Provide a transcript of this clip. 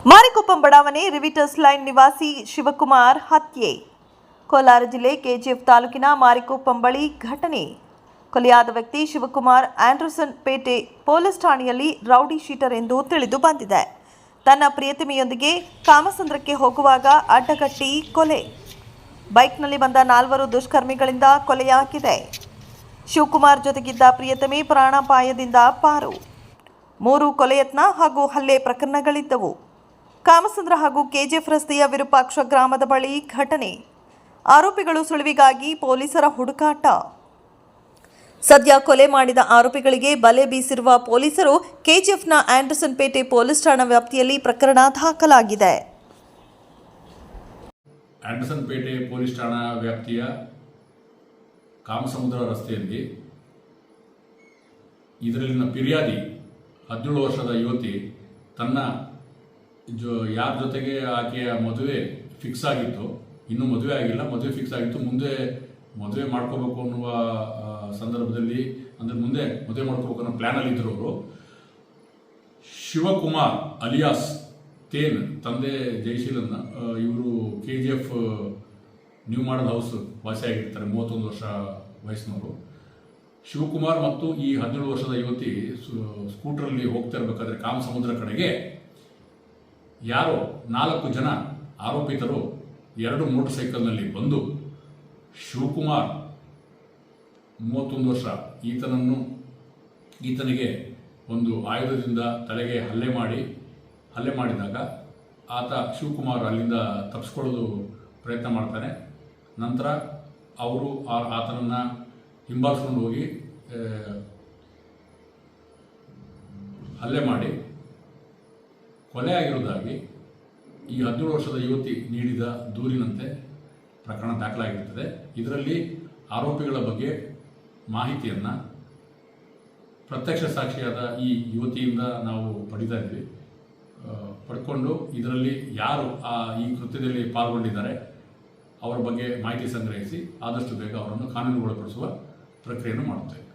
ಮಾರಿಕೊಪ್ಪಂ ಬಡಾವಣೆ ರಿವಿಟರ್ಸ್ ಲೈನ್ ನಿವಾಸಿ ಶಿವಕುಮಾರ್ ಹತ್ಯೆ. ಕೋಲಾರ ಜಿಲ್ಲೆ ಕೆಜಿಎಫ್ ತಾಲೂಕಿನ ಮಾರಿಕೊಪ್ಪಂ ಬಳಿ ಘಟನೆ. ಕೊಲೆಯಾದ ವ್ಯಕ್ತಿ ಶಿವಕುಮಾರ್ ಆಂಡರ್ಸನ್ ಪೇಟೆ ಪೊಲೀಸ್ ಠಾಣೆಯಲ್ಲಿ ರೌಡಿ ಶೀಟರ್ ಎಂದು ತಿಳಿದು ಬಂದಿದೆ. ತನ್ನ ಪ್ರಿಯತಮೆಯೊಂದಿಗೆ ಕಾಮಸಂದ್ರಕ್ಕೆ ಹೋಗುವಾಗ ಅಡ್ಡಗಟ್ಟಿ ಕೊಲೆ. ಬೈಕ್ನಲ್ಲಿ ಬಂದ 4 ದುಷ್ಕರ್ಮಿಗಳಿಂದ ಕೊಲೆಯಾಗಿದೆ. ಶಿವಕುಮಾರ್ ಜೊತೆಗಿದ್ದ ಪ್ರಿಯತಮೆ ಪ್ರಾಣಾಪಾಯದಿಂದ ಪಾರು. 3 ಕೊಲೆಯತ್ನ ಹಾಗೂ ಹಲ್ಲೆ ಪ್ರಕರಣಗಳಿದ್ದವು. ಕಾಮಸಂದ್ರ ಹಾಗೂ ಕೆಜಿಎಫ್ ರಸ್ತೆಯ ವಿರೂಪಾಕ್ಷ ಗ್ರಾಮದ ಬಳಿ ಘಟನೆ. ಆರೋಪಿಗಳು ಸುಳಿವಿಗಾಗಿ ಪೊಲೀಸರ ಹುಡುಕಾಟ. ಸದ್ಯ ಕೊಲೆ ಮಾಡಿದ ಆರೋಪಿಗಳಿಗೆ ಬಲೆ ಬೀಸಿರುವ ಪೊಲೀಸರು ಕೆಜಿಎಫ್ನ ಆಂಡರ್ಸನ್ ಪೇಟೆ ಪೊಲೀಸ್ ಠಾಣಾ ವ್ಯಾಪ್ತಿಯಲ್ಲಿ ಪ್ರಕರಣ ದಾಖಲಾಗಿದೆ. ಆಂಡರ್ಸನ್ ಪೇಟೆ ಪೊಲೀಸ್ ಠಾಣಾ ವ್ಯಾಪ್ತಿಯ ಕಾಮಸಮುದ್ರ ರಸ್ತೆಯಲ್ಲಿ ಇದರಲ್ಲಿನ ಫಿರ್ಯಾದಿ 17 ವರ್ಷದ ಯುವತಿ ತನ್ನ ಯಾರ ಜೊತೆಗೆ ಆಕೆಯ ಮದುವೆ ಫಿಕ್ಸ್ ಆಗಿತ್ತು, ಇನ್ನೂ ಮದುವೆ ಆಗಿಲ್ಲ, ಮದುವೆ ಫಿಕ್ಸ್ ಆಗಿತ್ತು, ಮುಂದೆ ಮದುವೆ ಮಾಡ್ಕೋಬೇಕು ಅನ್ನುವ ಸಂದರ್ಭದಲ್ಲಿ, ಅಂದರೆ ಮುಂದೆ ಮದುವೆ ಮಾಡ್ಕೋಬೇಕು ಅನ್ನೋ ಪ್ಲ್ಯಾನಲ್ಲಿ ಇದ್ದರು ಅವರು. ಶಿವಕುಮಾರ್ ಅಲಿಯಾಸ್ ತೇನ್ ತಂದೆ ಜಯಶೀಲನ್, ಇವರು ಕೆಜಿಎಫ್ ನ್ಯೂ ಮಾಡಲ್ ಹೌಸ್ ವಾಸಿಯಾಗಿರ್ತಾರೆ, 31 ವರ್ಷ ವಯಸ್ಸಿನವರು. ಶಿವಕುಮಾರ್ ಮತ್ತು ಈ 17 ವರ್ಷದ ಯುವತಿ ಸ್ಕೂಟರಲ್ಲಿ ಹೋಗ್ತಾ ಇರಬೇಕಾದ್ರೆ ಕಾಮಸಮುದ್ರ ಕಡೆಗೆ ಯಾರೋ 4 ಜನ ಆರೋಪಿತರು 2 ಮೋಟರ್ ಸೈಕಲ್ನಲ್ಲಿ ಬಂದು ಶಿವಕುಮಾರ್ 31 ವರ್ಷ ಈತನಿಗೆ ಒಂದು ಆಯುಧದಿಂದ ತಲೆಗೆ ಹಲ್ಲೆ ಮಾಡಿದಾಗ ಆತ ಶಿವಕುಮಾರ್ ಅಲ್ಲಿಂದ ತಪ್ಪಿಸ್ಕೊಳ್ಳೋದು ಪ್ರಯತ್ನ ಮಾಡ್ತಾನೆ. ನಂತರ ಅವರು ಆತನನ್ನು ಹಿಂಬಾಲಿಸ್ಕೊಂಡು ಹೋಗಿ ಹಲ್ಲೆ ಮಾಡಿ ಕೊಲೆ ಆಗಿರುವುದಾಗಿ ಈ 17 ವರ್ಷದ ಯುವತಿ ನೀಡಿದ ದೂರಿನಂತೆ ಪ್ರಕರಣ ದಾಖಲಾಗಿರುತ್ತದೆ. ಇದರಲ್ಲಿ ಆರೋಪಿಗಳ ಬಗ್ಗೆ ಮಾಹಿತಿಯನ್ನು ಪ್ರತ್ಯಕ್ಷ ಸಾಕ್ಷಿಯಾದ ಈ ಯುವತಿಯಿಂದ ನಾವು ಪಡ್ಕೊಂಡು ಇದರಲ್ಲಿ ಯಾರು ಈ ಕೃತ್ಯದಲ್ಲಿ ಪಾಲ್ಗೊಂಡಿದ್ದಾರೆ ಅವರ ಬಗ್ಗೆ ಮಾಹಿತಿ ಸಂಗ್ರಹಿಸಿ ಆದಷ್ಟು ಬೇಗ ಅವರನ್ನು ಕಾನೂನುಗೊಳಪಡಿಸುವ ಪ್ರಕ್ರಿಯೆಯನ್ನು ಮಾಡುತ್ತೇವೆ.